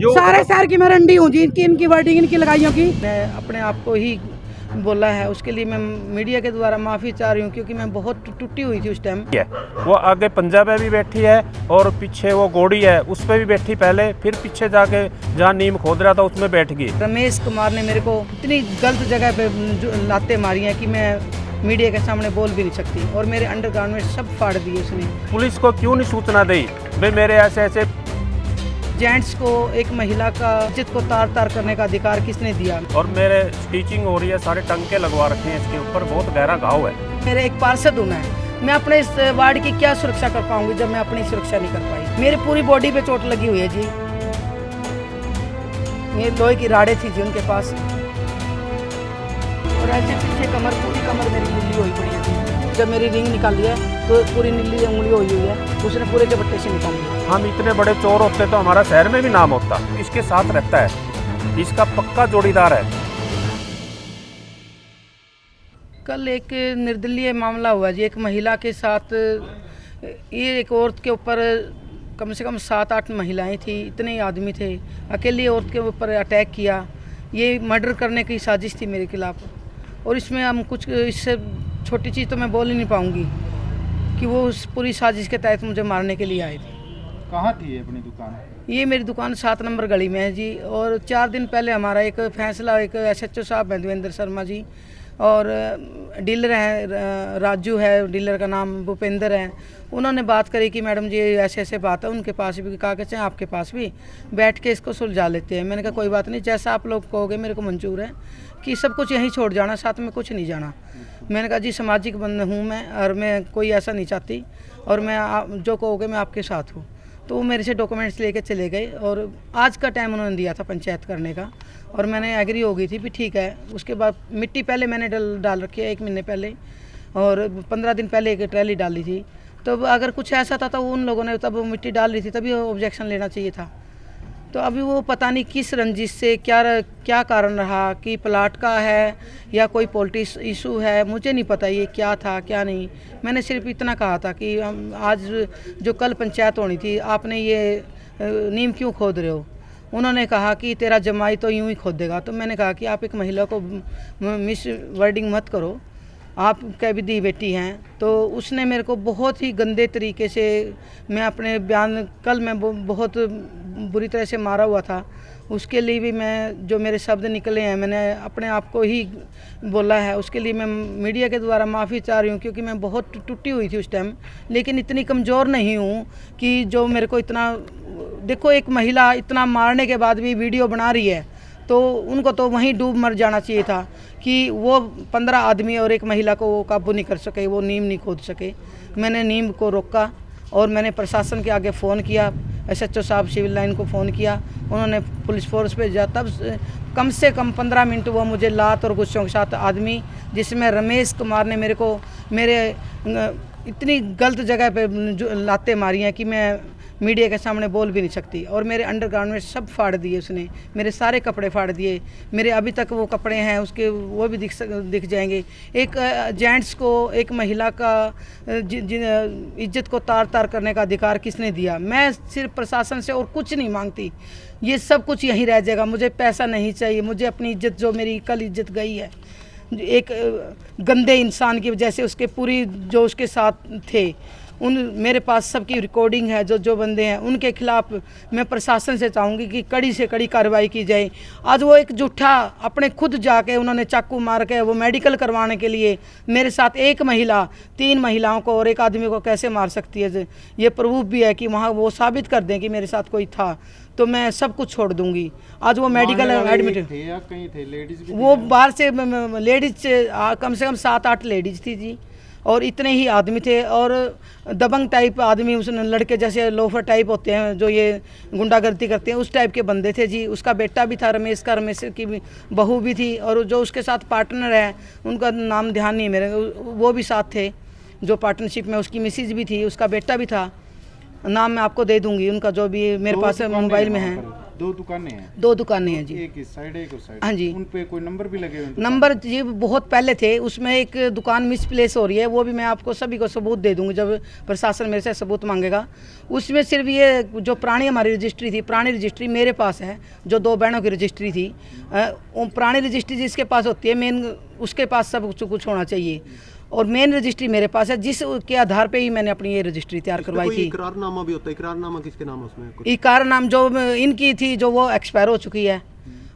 सारे शहर की मैं रंडी हूँ जी, इनकी वर्डिंग इनकी लगाइयों की। मैं अपने आप को ही बोला है, उसके लिए मैं मीडिया के द्वारा माफ़ी चाह रही हूँ, क्योंकि मैं बहुत टूटी हुई थी उस टाइम। वो आगे पंजा पे भी बैठी है और पीछे वो घोड़ी है उस पे भी बैठी पहले, फिर पीछे जाके जहाँ नीम खोद रहा था उसमें बैठ गई। रमेश कुमार ने मेरे को इतनी गलत जगह पे लाते मारी हैं कि मैं मीडिया के सामने बोल भी नहीं सकती, और मेरे अंडरगारमेंट सब फाड़ दिए उसने। पुलिस को क्यों नहीं सूचना दी भाई मेरे ऐसे ऐसे जेंट्स को एक महिला का इज्जत को तार तार करने का अधिकार किसने दिया? और मेरे स्टिचिंग हो रही है, सारे टंके लगवा रखे हैं, इसके ऊपर बहुत गहरा घाव है। मेरे एक पार्षद हूँ मैं अपने इस वार्ड की क्या सुरक्षा कर पाऊंगी जब मैं अपनी सुरक्षा नहीं कर पाई? मेरी पूरी बॉडी पे चोट लगी हुई है जी, ये लोहे की राड़े थी जी उनके पास, और ऐसे पीछे कमर, पूरी कमर मेरी नीली हुई पड़ी है। जब मेरी रिंग निकाली है तो पूरी नीली उंगली हुई है, उसने पूरे दुपट्टे से निकाली है। हम इतने बड़े चोर होते तो हमारा शहर में भी नाम होता। इसके साथ रहता है, इसका पक्का जोड़ीदार है। कल एक निर्दलीय मामला हुआ जी, एक महिला के साथ, ये एक औरत के ऊपर कम से कम 7-8 महिलाएं थी, इतने ही आदमी थे, अकेली औरत के ऊपर अटैक किया। ये मर्डर करने की साजिश थी मेरे खिलाफ, और इसमें हम कुछ, इससे छोटी चीज़ तो मैं बोल ही नहीं पाऊंगी कि वो उस पूरी साजिश के तहत मुझे मारने के लिए आए थे। कहाँ थी अपनी दुकान? ये मेरी दुकान 7 नंबर गली में है जी, और 4 दिन पहले हमारा एक फैसला, एक SHO साहब हैं देवेंद्र शर्मा जी, और डीलर है राजू है, डीलर का नाम भूपेंद्र है, उन्होंने बात करी कि मैडम जी ऐसे ऐसे बात है, उनके पास भी कहा कि चाहे आपके पास भी बैठ के इसको सुलझा लेते हैं। मैंने कहा कोई बात नहीं, जैसा आप लोग कहोगे मेरे को मंजूर है कि सब कुछ यहीं छोड़ जाना, साथ में कुछ नहीं जाना। मैंने कहा जी सामाजिक बंद हूँ मैं, और मैं कोई ऐसा नहीं चाहती, और मैं जो कहोगे मैं आपके साथ हूँ। तो वो मेरे से डॉक्यूमेंट्स लेके चले गए, और आज का टाइम उन्होंने दिया था पंचायत करने का, और मैंने एग्री हो गई थी भी ठीक है। उसके बाद मिट्टी पहले मैंने डाल रखी है 1 महीने पहले, और 15 दिन पहले एक ट्रैली डाली थी। तो अगर कुछ ऐसा था तो उन लोगों ने तब मिट्टी डाल रही थी, तभी ऑब्जेक्शन लेना चाहिए था। तो अभी वो पता नहीं किस रंजिश से क्या कारण रहा, कि प्लाट का है या कोई पॉलिटिक्स इशू है, मुझे नहीं पता ये क्या था क्या नहीं। मैंने सिर्फ इतना कहा था कि आज जो कल पंचायत होनी थी, आपने ये नीम क्यों खोद रहे हो? उन्होंने कहा कि तेरा जमाई तो यूं ही खोदेगा। तो मैंने कहा कि आप एक महिला को मिस वर्डिंग मत करो, आप क्या भी दी बेटी हैं। तो उसने मेरे को बहुत ही गंदे तरीके से, मैं अपने बयान कल मैं बहुत बुरी तरह से मारा हुआ था, उसके लिए भी मैं जो मेरे शब्द निकले हैं मैंने अपने आप को ही बोला है, उसके लिए मैं मीडिया के द्वारा माफ़ी चाह रही हूँ, क्योंकि मैं बहुत टूटी हुई थी उस टाइम, लेकिन इतनी कमज़ोर नहीं हूँ कि जो मेरे को इतना, देखो एक महिला इतना मारने के बाद भी वीडियो बना रही है, तो उनको तो वहीं डूब मर जाना चाहिए था कि वो 15 आदमी और एक महिला को वो काबू नहीं कर सके, वो नीम नहीं खोद सके। मैंने नीम को रोका, और मैंने प्रशासन के आगे फ़ोन किया, SHO साहब सिविल लाइन को फ़ोन किया, उन्होंने पुलिस फोर्स भेजा। तब कम से कम 15 मिनट वो मुझे लात और गुस्सों के साथ आदमी, जिसमें रमेश कुमार ने मेरे इतनी गलत जगह पे लाते मारी हैं कि मैं मीडिया के सामने बोल भी नहीं सकती, और मेरे अंडरगारमेंट सब फाड़ दिए उसने, मेरे सारे कपड़े फाड़ दिए। मेरे अभी तक वो कपड़े हैं उसके, वो भी दिख जाएंगे। एक जेंट्स को एक महिला का इज्जत को तार तार करने का अधिकार किसने दिया? मैं सिर्फ प्रशासन से और कुछ नहीं मांगती, ये सब कुछ यहीं रह जाएगा। मुझे पैसा नहीं चाहिए, मुझे अपनी इज्जत, जो मेरी कल इज्जत गई है एक गंदे इंसान की वजह से, उसके पूरी जो उसके साथ थे मेरे पास सबकी रिकॉर्डिंग है, जो बंदे हैं उनके खिलाफ मैं प्रशासन से चाहूँगी कि कड़ी से कड़ी कार्रवाई की जाए। आज वो एक झूठा अपने खुद जाके उन्होंने चाकू मार के वो मेडिकल करवाने के लिए मेरे साथ, एक महिला 3 महिलाओं को और एक आदमी को कैसे मार सकती है? ये प्रूफ भी है कि वहाँ वो साबित कर दें कि मेरे साथ कोई था, तो मैं सब कुछ छोड़ दूंगी। आज वो मेडिकल एडमिट थे या कहीं थे लेडीज भी? वो बाहर से लेडीज कम से कम 7-8 लेडीज थी जी, और इतने ही आदमी थे, और दबंग टाइप आदमी, उसने लड़के जैसे लोफर टाइप होते हैं जो ये गुंडागर्दी करते हैं, उस टाइप के बंदे थे जी। उसका बेटा भी था रमेश का, रमेश की बहू भी थी, और जो उसके साथ पार्टनर है उनका नाम ध्यान नहीं है मेरे, वो भी साथ थे जो पार्टनरशिप में, उसकी मिसिज भी थी, उसका बेटा भी था, नाम मैं आपको दे दूंगी उनका, जो भी मेरे पास मोबाइल में है। दो दुकानें हैं, 2 दुकानें हैं जी। एक इस साइड एक उस साइड। हाँ जी। उन पे कोई नंबर भी लगे हुए हैं? नंबर जी बहुत पहले थे, उसमें एक दुकान मिसप्लेस हो रही है, वो भी मैं आपको सभी को सबूत दे दूंगी जब प्रशासन मेरे से सबूत मांगेगा। उसमें सिर्फ ये जो पुरानी हमारी रजिस्ट्री थी, पुरानी रजिस्ट्री मेरे पास है, जो 2 बहनों की रजिस्ट्री थी, वो पुरानी रजिस्ट्री जिसके पास होती है मेन, उसके पास सब कुछ होना चाहिए, और मेन रजिस्ट्री मेरे पास है, जिसके आधार पे ही मैंने अपनी ये रजिस्ट्री तैयार करवाई थी। इकरारनामा भी होता है, इकरारनामा किसके नाम है उसमें? इकरारनामा जो इनकी थी, जो वो एक्सपायर हो चुकी है,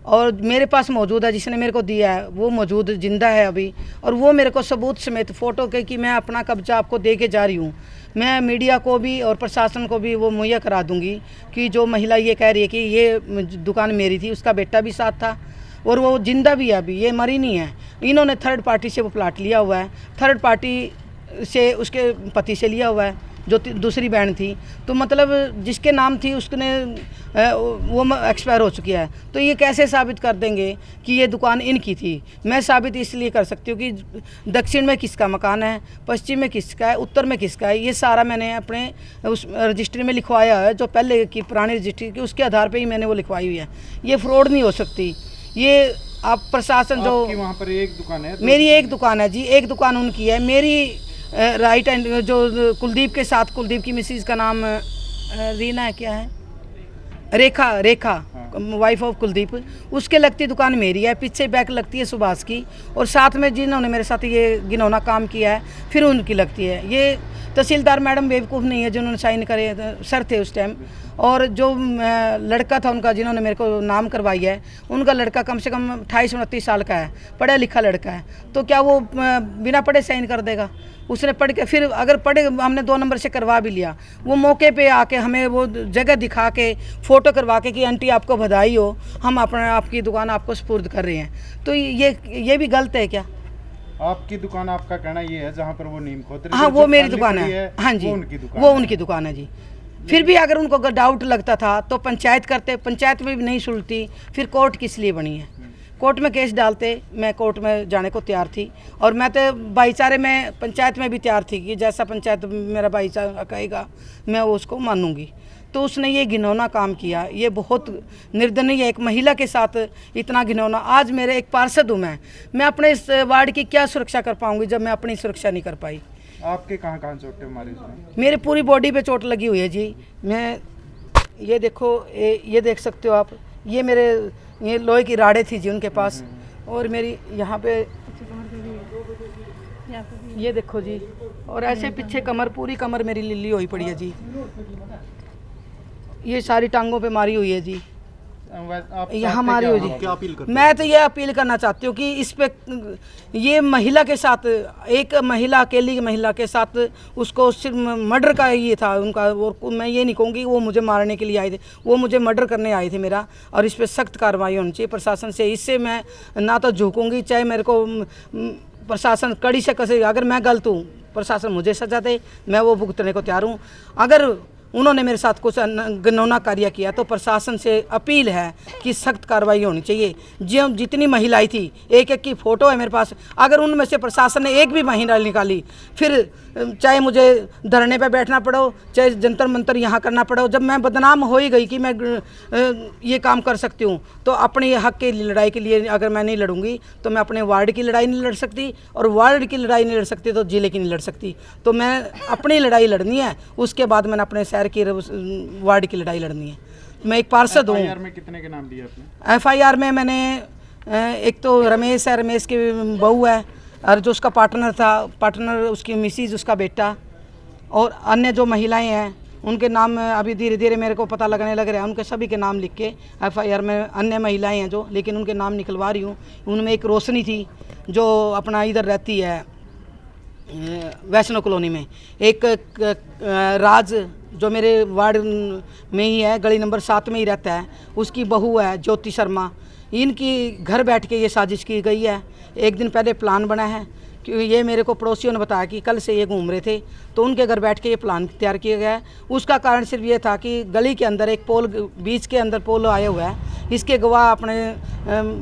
और मेरे पास मौजूद है, जिसने मेरे को दिया है वो मौजूद जिंदा है अभी, और वो मेरे को सबूत समेत फ़ोटो के कि मैं अपना कब्जा आपको दे के जा रही हूँ। मैं मीडिया को भी और प्रशासन को भी वो मुहैया करा दूंगी कि जो महिला ये कह रही है कि ये दुकान मेरी थी, उसका बेटा भी साथ था और वो जिंदा भी है अभी, ये मरी नहीं है। इन्होंने थर्ड पार्टी से वो प्लाट लिया हुआ है, थर्ड पार्टी से उसके पति से लिया हुआ है, जो दूसरी बहन थी, तो मतलब जिसके नाम थी उसने वो एक्सपायर हो चुकी है। तो ये कैसे साबित कर देंगे कि ये दुकान इनकी थी? मैं साबित इसलिए कर सकती हूँ कि दक्षिण में किसका मकान है, पश्चिम में किसका है, उत्तर में किसका है, ये सारा मैंने अपने उस रजिस्ट्री में लिखवाया है, जो पहले की पुरानी रजिस्ट्री की, उसके आधार पर ही मैंने वो लिखवाई हुई है। ये फ्रॉड नहीं हो सकती। ये आप प्रशासन जो वहाँ पर एक दुकान है? मेरी एक दुकान है जी, एक दुकान उनकी है। मेरी राइट हैंड जो कुलदीप के साथ, कुलदीप की मिसेज का नाम रीना है, क्या है, रेखा वाइफ ऑफ कुलदीप, उसके लगती दुकान मेरी है, पीछे बैक लगती है सुभाष की, और साथ में जिन्होंने मेरे साथ ये घिनौना काम किया है फिर उनकी लगती है। ये तहसीलदार मैडम बेवकूफ़ नहीं है जिन्होंने साइन करे, सर थे उस टाइम, और जो लड़का था उनका जिन्होंने मेरे को नाम करवाई है, उनका लड़का कम से कम 28-29 साल का है, पढ़ा लिखा लड़का है, तो क्या वो बिना पढ़े साइन कर देगा? उसने पढ़ के, फिर अगर पढ़े, हमने 2 नंबर से करवा भी लिया, वो मौके पे आके हमें वो जगह दिखा के फ़ोटो करवा के कि आंटी आपको बधाई हो, हम अपना आपकी दुकान आपको सुपुर्द कर रहे हैं, तो ये भी गलत है क्या? आपकी दुकान, आपका कहना ये है जहाँ पर वो नीम खोद रहे थे? हाँ, वो मेरी दुकान है। हाँ जी, वो उनकी दुकान है जी। फिर भी अगर उनको डाउट लगता था तो पंचायत करते, पंचायत में भी नहीं सुलझती, फिर कोर्ट किस लिए बनी है? कोर्ट में केस डालते, मैं कोर्ट में जाने को तैयार थी, और मैं तो भाईचारे में, पंचायत में भी तैयार थी कि जैसा पंचायत मेरा भाईचारा कहेगा मैं उसको मानूंगी। तो उसने ये घिनौना काम किया, ये बहुत निर्दयनीय है, एक महिला के साथ इतना घिनौना। आज मेरे एक पार्षद हूँ मैं अपने इस वार्ड की क्या सुरक्षा कर पाऊँगी जब मैं अपनी सुरक्षा नहीं कर पाई? आपके कहाँ चोटें मारे इसमें? मेरे पूरी बॉडी पे चोट लगी हुई है जी। मैं ये देखो, ये देख सकते हो आप, ये मेरे ये लोहे की राड़े थी जी उनके पास, और मेरी यहाँ पे ये देखो जी, और ऐसे पीछे कमर, पूरी कमर मेरी लिल्ली हुई पड़ी है जी, ये सारी टांगों पे मारी हुई है जी, यहाँ मारी हुई जी। मैं तो ये अपील करना चाहती हूँ कि इस पे, ये महिला के साथ, एक महिला, अकेली महिला के साथ उसको सिर्फ मर्डर का ये था उनका, और मैं ये नहीं कहूँगी वो मुझे मारने के लिए आए थे, वो मुझे मर्डर करने आए थे मेरा, और इस पर सख्त कार्रवाई होनी चाहिए प्रशासन से। इससे मैं ना तो झुकूँगी, चाहे मेरे को प्रशासन कड़ी से कसेगा। अगर मैं गलत हूँ, प्रशासन मुझे सजा दे, मैं वो भुगतने को तैयार हूँ। अगर उन्होंने मेरे साथ कुछ घिनौना कार्य किया तो प्रशासन से अपील है कि सख्त कार्रवाई होनी चाहिए। जो जितनी महिलाएं थी, एक एक की फ़ोटो है मेरे पास, अगर उनमें से प्रशासन ने एक भी महिला निकाली, फिर चाहे मुझे धरने पे बैठना पड़ो, चाहे जंतर मंतर यहाँ करना पड़ो। जब मैं बदनाम हो ही गई कि मैं ये काम कर सकती हूँ, तो अपने हक की लड़ाई के लिए अगर मैं नहीं लड़ूंगी तो मैं अपने वार्ड की लड़ाई नहीं लड़ सकती, और वार्ड की लड़ाई नहीं लड़ सकती तो जिले की नहीं लड़ सकती। तो मैं अपनी लड़ाई लड़नी है, उसके बाद मैंने अपने शहर की, वार्ड की लड़ाई लड़नी है। मैं एक पार्षद हूँ। FIR में कितने के नाम दिए आपने? FIR में मैंने एक तो रमेश है, रमेश की बहू है, और जो उसका पार्टनर था, पार्टनर उसकी मिसिज, उसका बेटा, और अन्य जो महिलाएं हैं उनके नाम अभी धीरे धीरे मेरे को पता लगने लग रहा है। उनके सभी के नाम लिख के FIR में, अन्य महिलाएं हैं जो, लेकिन उनके नाम निकलवा रही हूँ। उनमें एक रोशनी थी जो अपना इधर रहती है वैष्णो कॉलोनी में, एक राज जो मेरे वार्ड में ही है, गली नंबर 7 में ही रहता है, उसकी बहू है ज्योति शर्मा। इनकी घर बैठ के ये साजिश की गई है। एक दिन पहले प्लान बना है, क्योंकि ये मेरे को पड़ोसियों ने बताया कि कल से ये घूम रहे थे, तो उनके घर बैठ के ये प्लान तैयार किया गया है। उसका कारण सिर्फ ये था कि गली के अंदर एक पोल, बीच के अंदर पोल आया हुआ है, इसके गवाह अपने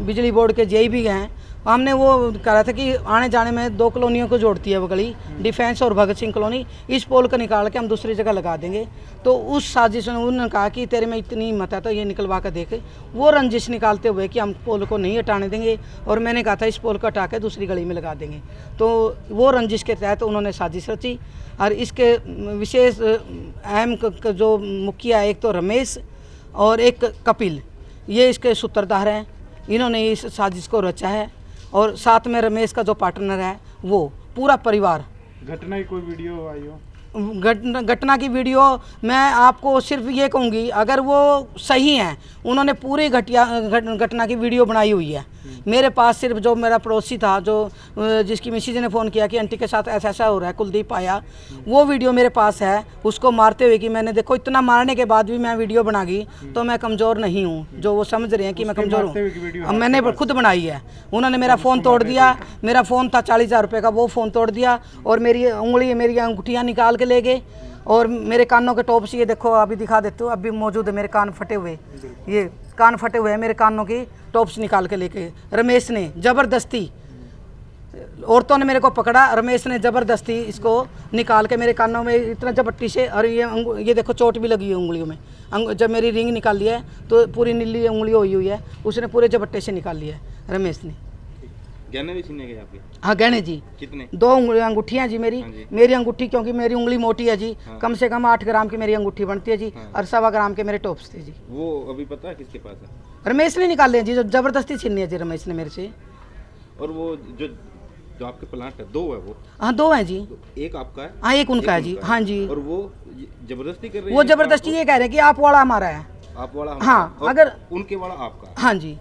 बिजली बोर्ड के जेई भी हैं, हमने वो कहा था कि आने जाने में 2 कॉलोनियों को जोड़ती है वो गली, डिफेंस और भगत सिंह कॉलोनी, इस पोल को निकाल के हम दूसरी जगह लगा देंगे। तो उस साजिश में उन्होंने कहा कि तेरे में इतनी हिम्मत है तो ये निकलवा कर देखे, वो रंजिश निकालते हुए कि हम पोल को नहीं हटाने देंगे, और मैंने कहा था इस पोल को हटा के दूसरी गली में लगा देंगे। तो वो रंजिश के तहत उन्होंने साजिश रची। और इसके विशेष अहम जो मुखिया, एक तो रमेश और एक कपिल, ये इसके सूत्रधार हैं। इन्होंने इस साजिश को रचा है, और साथ में रमेश का जो पार्टनर है वो पूरा परिवार। घटना की कोई वीडियो आई हो? घटना की वीडियो मैं आपको सिर्फ ये कहूँगी, अगर वो सही हैं, उन्होंने पूरी घटना की वीडियो बनाई हुई है। मेरे पास सिर्फ जो मेरा पड़ोसी था, जो जिसकी मिसेज ने फ़ोन किया कि आंटी के साथ ऐसा ऐसा हो रहा है, कुलदीप आया, वो वीडियो मेरे पास है, उसको मारते हुए कि मैंने देखो इतना मारने के बाद भी मैं वीडियो बना गई, तो मैं कमज़ोर नहीं हूँ, जो वो समझ रहे हैं कि मैं कमज़ोर हूँ। मैंने खुद बनाई है। उन्होंने मेरा फ़ोन तोड़ दिया, मेरा फ़ोन था 40,000 रुपये का, वो फ़ोन तोड़ दिया, और मेरी उंगली, मेरी अंगूठियाँ निकाल के ले गए, और मेरे कानों के टॉप्स, ये देखो अभी दिखा देते हो, अभी मौजूद है मेरे कान फटे हुए, ये कान फटे हुए हैं, मेरे कानों की टॉप्स निकाल के लेके रमेश ने ज़बरदस्ती, औरतों ने मेरे को पकड़ा, रमेश ने ज़बरदस्ती इसको निकाल के मेरे कानों में इतना झपट्टी से, और ये देखो चोट भी लगी है उंगलियों में। जब मेरी रिंग निकाल लिया है तो पूरी नीली उंगली हुई है, उसने पूरे झपट्टे से निकाल लिया है रमेश ने। गहने भी छीने गए आपके? हाँ, गहने जी। कितने? 2 अंगूठियाँ जी मेरी। मेरी अंगूठी, क्योंकि मेरी उंगली मोटी है जी, कम से कम 8 ग्राम की मेरी अंगूठी बनती है जी, और 1.25 ग्राम के मेरे टॉप्स थे जी। वो अभी पता है किसके पास है? रमेश ने निकाले हैं जी, जो ज़बरदस्ती छीनी है जी रमेश ने मेरे से। और वो जो आपके प्लांट है, 2 है वो? हाँ, 2 हैं जी। तो एक आपका है? हाँ, एक उनका है जी। हाँ जी। और वो जबरदस्ती कर रहे हैं? वो ज़बरदस्ती ये कह रहे हैं कि आप वाला हमारा है। आप वाला? हाँ, और अगर उनके वाला आपका है? हाँ जी।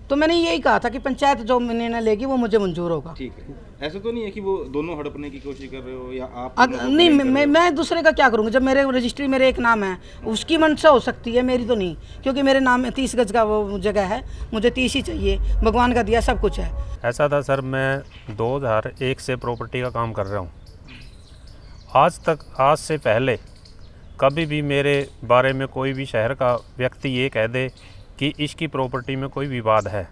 तो मैंने यही कहा था कि पंचायत जो निर्णय लेगी वो मुझे मंजूर होगा। ठीक है। ऐसा तो नहीं है कि वो दोनों हड़पने की कोशिश कर रहे हो, या आप नहीं, मैं दूसरे का क्या करूँगा? जब मेरे रजिस्ट्री मेरे एक नाम है, उसकी मंशा हो सकती है, मेरी तो नहीं, क्योंकि मेरे नाम में 30 गज का वो जगह है, मुझे 30 ही चाहिए, भगवान का दिया सब कुछ है। ऐसा था सर, मैं 2001 से प्रॉपर्टी का काम कर रहा हूँ। आज से पहले कभी भी मेरे बारे में कोई भी शहर का व्यक्ति ये कह दे कि इसकी प्रॉपर्टी में कोई विवाद है।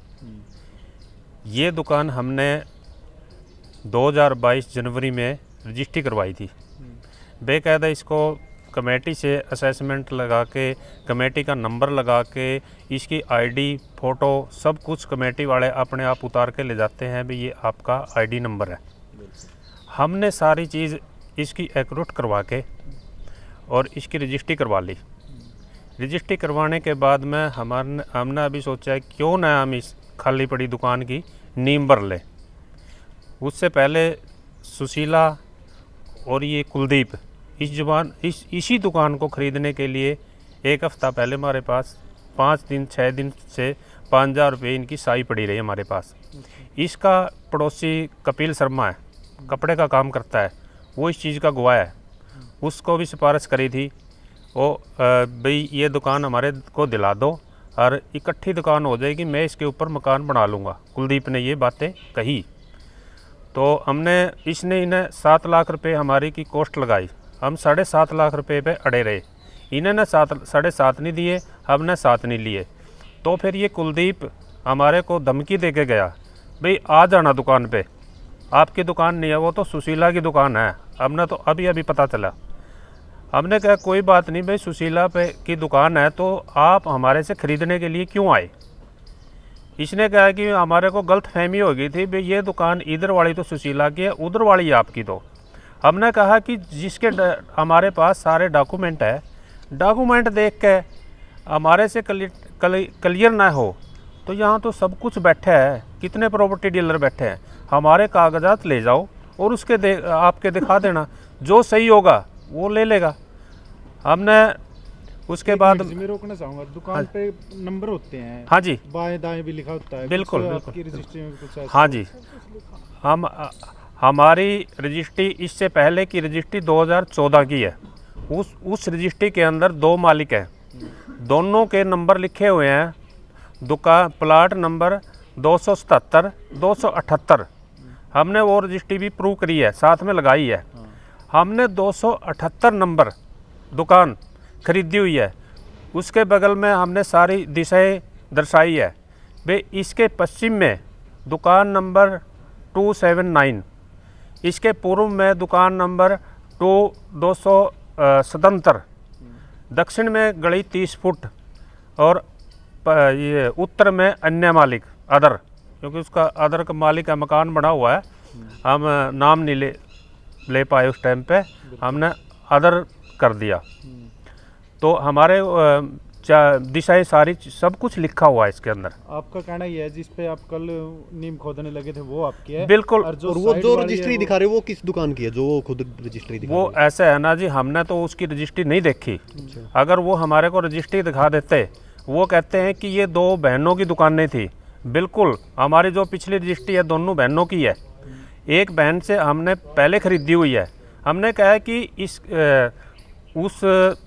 ये दुकान हमने 2022 जनवरी में रजिस्ट्री करवाई थी। बेकायदा इसको कमेटी से असेसमेंट लगा के, कमेटी का नंबर लगा के, इसकी आईडी, फ़ोटो सब कुछ कमेटी वाले अपने आप उतार के ले जाते हैं भी ये आपका आईडी नंबर है। हमने सारी चीज़ इसकी एक्रूट करवा के और इसकी रजिस्ट्री करवा ली। रजिस्ट्री करवाने के बाद में हमने अभी सोचा है क्यों ना हम इस खाली पड़ी दुकान की नींव भर लें। उससे पहले सुशीला और ये कुलदीप इसी दुकान को ख़रीदने के लिए 1 हफ़्ता पहले हमारे पास 6 दिन से 5,000 रुपये इनकी साई पड़ी रही हमारे पास। इसका पड़ोसी कपिल शर्मा है, कपड़े का काम करता है, वो इस चीज़ का गवाह है। उसको भी सिफारिश करी थी वो भाई ये दुकान हमारे को दिला दो और इकट्ठी दुकान हो जाएगी, मैं इसके ऊपर मकान बना लूँगा। कुलदीप ने ये बातें कही तो इसने इन्हें 7 लाख रुपए हमारी की कॉस्ट लगाई। हम 7.5 लाख रुपए पे अड़े रहे। इन्होंने 7.5 नहीं दिए, हमने 7 नहीं लिए। तो फिर ये कुलदीप हमारे को धमकी दे के गया, भाई आ जाना दुकान पे, आपकी दुकान नहीं है, वो तो सुशीला की दुकान है। हमने तो अभी पता चला। हमने कहा कोई बात नहीं भाई, सुशीला पे की दुकान है तो आप हमारे से ख़रीदने के लिए क्यों आए। इसने कहा कि हमारे को गलत फहमी हो गई थी भाई ये दुकान इधर वाली तो सुशीला की है, उधर वाली आपकी। तो हमने कहा कि जिसके हमारे पास सारे डॉक्यूमेंट है, डॉक्यूमेंट देख के हमारे से क्लियर ना हो तो यहाँ तो सब कुछ बैठे है, कितने प्रॉपर्टी डीलर बैठे हैं, हमारे कागजात ले जाओ और उसके आपके दिखा देना, जो सही होगा वो ले लेगा। हमने उसके बाद मैं रोकना चाहूँगा, दुकान पे नंबर होते हैं? हाँ जी, बाएं दाएं भी लिखा होता है? बिल्कुल आपकी रजिस्ट्री में कुछ ऐसा? हाँ जी, हमारी रजिस्ट्री इससे पहले की रजिस्ट्री 2014 की है। उस रजिस्ट्री के अंदर 2 मालिक हैं, दोनों के नंबर लिखे हुए हैं। दुकान प्लाट नंबर 277, 278। हमने वो रजिस्ट्री भी प्रूव करी है, साथ में लगाई है। हमने 278 नंबर दुकान खरीदी हुई है। उसके बगल में हमने सारी दिशाएं दर्शाई है भाई इसके पश्चिम में दुकान नंबर 279, इसके पूर्व में दुकान नंबर 277, दक्षिण में गली 30 फुट और ये उत्तर में अन्य मालिक अदर, क्योंकि उसका अदर का मालिक का मकान बना हुआ है, हम नाम नहीं ले पाए उस टाइम पे, हमने अदर कर दिया। तो हमारे दिशाएं सारी सब कुछ लिखा हुआ है इसके अंदर। आपका कहना ये है जिस पे आप कल नीम खोदने लगे थे वो आपकी है? बिल्कुल। और और वो साइड जो वाली है रजिस्ट्री दिखा रहे हो वो किस दुकान की है, जो वो खुद रजिस्ट्री दिखा वो रहे ऐसा है ना जी, हमने तो उसकी रजिस्ट्री नहीं देखी। अगर वो हमारे को रजिस्ट्री दिखा देते, वो कहते हैं कि ये 2 बहनों की दुकानें थी। बिल्कुल, हमारी जो पिछली रजिस्ट्री है दोनों बहनों की है। एक बहन से हमने पहले खरीदी हुई है। हमने कहा है कि उस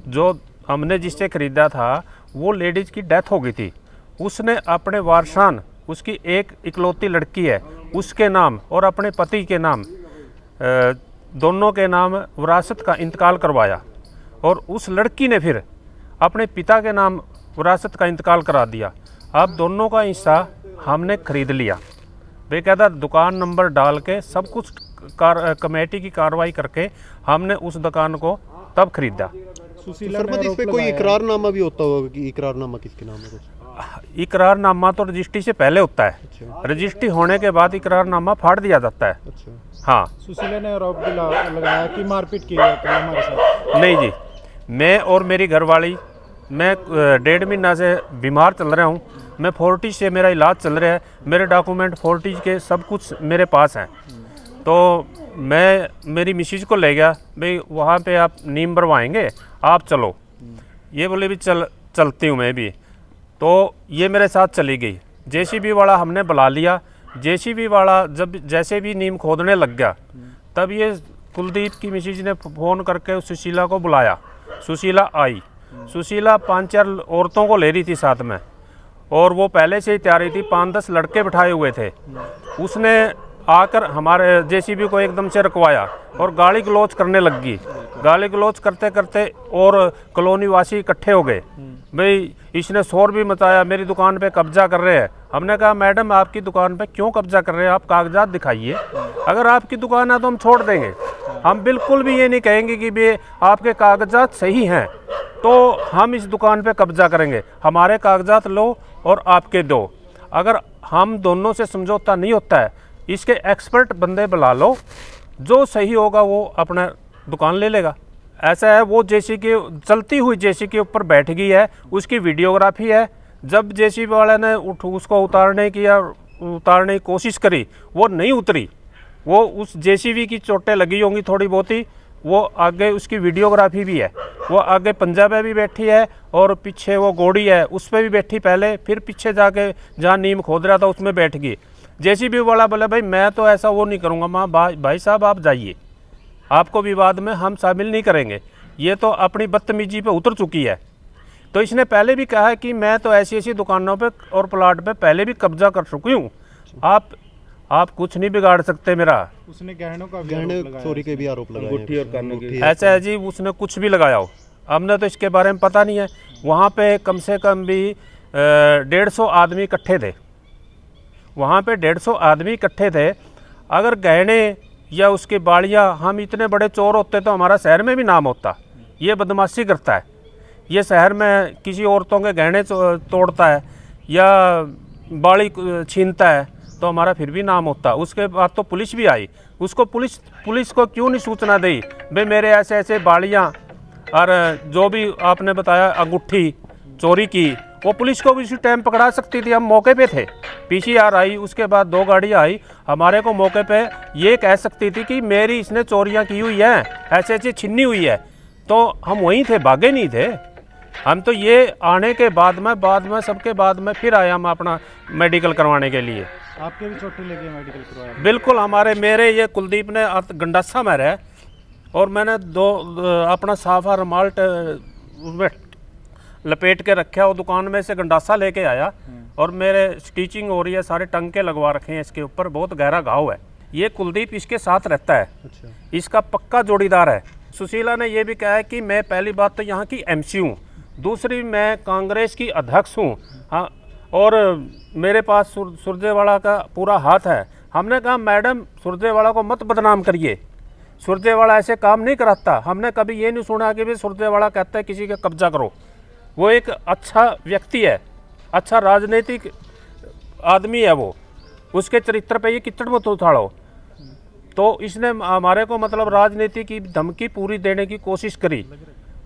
जो हमने जिससे ख़रीदा था वो लेडीज़ की डेथ हो गई थी, उसने अपने वारसान, उसकी एक इकलौती लड़की है उसके नाम और अपने पति के नाम, दोनों के नाम विरासत का इंतकाल करवाया, और उस लड़की ने फिर अपने पिता के नाम विरासत का इंतकाल करा दिया। अब दोनों का हिस्सा हमने खरीद लिया, बेकायदा दुकान नंबर डाल के सब कुछ कमेटी की कार्रवाई करके हमने उस दुकान को तब खरीदा। सुशीला सरपंच, इस पे कोई इकरारनामा भी होता होगा कि इकरारनामा किसके नाम है? कुछ इकरारनामा तो रजिस्ट्री से पहले होता है, रजिस्ट्री होने के बाद इकरारनामा फाड़ दिया जाता है। अच्छा। हाँ। सुशीला ने आरोप भी लगाया कि मारपीट की है कल हमारे साथ। नहीं जी, मैं और मेरी घरवाली, मैं 1.5 महीना से बीमार चल रहा हूँ, मैं फोर्टिज से मेरा इलाज चल रहा है, मेरे डॉक्यूमेंट फोर्टिज के सब कुछ मेरे पास हैं। तो मैं मेरी मिसेज को ले गया, भाई वहाँ पे आप नीम भरवाएंगे, आप चलो। ये बोले भी चलती हूँ मैं भी। तो ये मेरे साथ चली गई। जेसीबी वाला हमने बुला लिया। जेसीबी वाला जब जैसे भी नीम खोदने लग गया, तब ये कुलदीप की मिसेज ने फ़ोन करके उस सुशीला को बुलाया। सुशीला आई। सुशीला 5-4 औरतों को ले रही थी साथ में, और वो पहले से ही तैयारी थी, 5-10 लड़के बिठाए हुए थे। उसने आकर हमारे जेसीबी को एकदम से रुकवाया और गाली गलौज करने लग गई। गाली गलौज करते करते और कॉलोनी वासी इकट्ठे हो गए, भाई इसने शोर भी मचाया, मेरी दुकान पे कब्जा कर रहे हैं। हमने कहा मैडम आपकी दुकान पे क्यों कब्जा कर रहे हैं, आप कागजात दिखाइए, अगर आपकी दुकान है तो हम छोड़ देंगे। हम बिल्कुल भी ये नहीं कहेंगे कि भाई आपके कागजात सही हैं तो हम इस दुकान पे कब्जा करेंगे, हमारे कागजात लो और आपके दो। अगर हम दोनों से समझौता नहीं होता है, इसके एक्सपर्ट बंदे बुला लो, जो सही होगा वो अपना दुकान ले लेगा। ऐसा है, वो जेसी के चलती हुई जेसी के ऊपर बैठ गई है, उसकी वीडियोग्राफी है। जब जेसी वाले ने उसको उतारने की कोशिश करी, वो नहीं उतरी। वो उस जेसीबी की चोटें लगी होंगी थोड़ी बहुत ही, वो आगे उसकी वीडियोग्राफी भी है। वो आगे पंजा पे भी बैठी है और पीछे वो घोड़ी है उस पर भी बैठी पहले, फिर पीछे जाके जहाँ नीम खोद रहा था उसमें बैठ गई। जेसीबी वाला बोले भाई मैं तो ऐसा वो नहीं करूँगा। माँ भाई साहब आप जाइए, आपको विवाद में हम शामिल नहीं करेंगे। ये तो अपनी बदतमीजी पे उतर चुकी है। तो इसने पहले भी कहा है कि मैं तो ऐसी ऐसी दुकानों पे और प्लाट पे पहले भी कब्जा कर चुकी हूँ, आप कुछ नहीं बिगाड़ सकते मेरा। उसने गहनों का गहने चोरी के भी आरोप लगाए अंगूठी और कानों के। ऐसा है जी, उसने कुछ भी लगाया हो, हमने तो इसके बारे में पता नहीं है। वहाँ पे कम से कम भी 150 आदमी इकट्ठे थे। वहाँ पे 150 आदमी इकट्ठे थे। अगर गहने या उसकी बाड़ियाँ, हम इतने बड़े चोर होते तो हमारा शहर में भी नाम होता। ये बदमाशी करता है, ये शहर में किसी औरतों के गहने तोड़ता है या बाड़ी छीनता है तो हमारा फिर भी नाम होता। उसके बाद तो पुलिस भी आई, उसको पुलिस को क्यों नहीं सूचना दी भाई मेरे ऐसे ऐसे बाड़ियाँ और जो भी आपने बताया अंगूठी चोरी की, वो पुलिस को भी उसी टाइम पकड़ा सकती थी। हम मौके पे थे, पीसीआर आई, उसके बाद 2 गाड़ियाँ आई, हमारे को मौके पे ये कह सकती थी कि मेरी इसने चोरियाँ की हुई हैं, ऐसे ऐसे छीनी हुई है, तो हम वहीं थे, भागे नहीं थे। हम तो ये आने के बाद में सबके बाद में फिर आए हम अपना मेडिकल करवाने के लिए। आपके भी चोटें लगी मेडिकल करवाया? बिल्कुल, मेरे ये कुलदीप ने गंडासा मारा है और मैंने अपना साफा रुमाल उसमें लपेट के रखा, और दुकान में से गंडासा लेके आया और मेरे स्टिचिंग हो रही है, सारे टंके लगवा रखे हैं इसके ऊपर, बहुत गहरा घाव है। ये कुलदीप इसके साथ रहता है। अच्छा। इसका पक्का जोड़ीदार है। सुशीला ने यह भी कहा है कि मैं पहली बात तो यहाँ की एमसी हूँ, दूसरी मैं कांग्रेस की अध्यक्ष हूँ, हाँ, और मेरे पास सुरजेवाला का पूरा हाथ है। हमने कहा मैडम सुरजेवाला को मत बदनाम करिए, सुरजेवाला ऐसे काम नहीं कराता। हमने कभी ये नहीं सुना कि भाई सुरजेवाला कहता है किसी का कब्जा करो। वो एक अच्छा व्यक्ति है, अच्छा राजनीतिक आदमी है, वो उसके चरित्र पे ये किचड़ मत उछाड़ो। तो इसने हमारे को मतलब राजनीति की धमकी पूरी देने की कोशिश करी।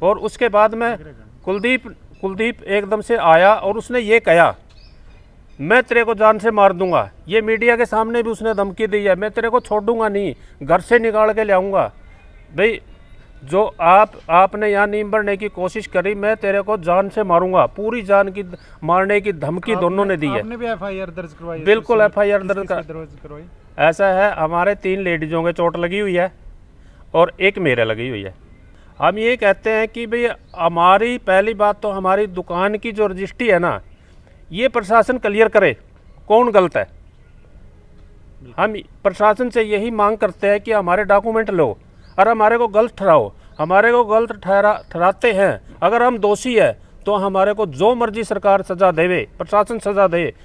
और उसके बाद में कुलदीप एकदम से आया और उसने ये कहा मैं तेरे को जान से मार दूंगा। ये मीडिया के सामने भी उसने धमकी दी है, मैं तेरे को छोड़ूंगा नहीं, घर से निकाल के ले आऊँगा। भाई जो आपने यहाँ नींव भरने की कोशिश करी, मैं तेरे को जान से मारूंगा, पूरी जान की मारने की धमकी दोनों ने दी है। आपने भी एफआईआर दर्ज करवाई? बिल्कुल एफआईआर दर्ज करवाई। ऐसा है, हमारे 3 लेडीजों के चोट लगी हुई है और एक मेरे लगी हुई है। हम ये कहते हैं कि भाई हमारी पहली बात तो हमारी दुकान की जो रजिस्ट्री है ना, ये प्रशासन क्लियर करे कौन गलत है। हम प्रशासन से यही मांग करते हैं कि हमारे डॉक्यूमेंट लो और हमारे को गलत ठहराओ। हमारे को गलत ठहराते हैं, अगर हम दोषी है तो हमारे को जो मर्जी सरकार सजा देवे, प्रशासन सजा दे,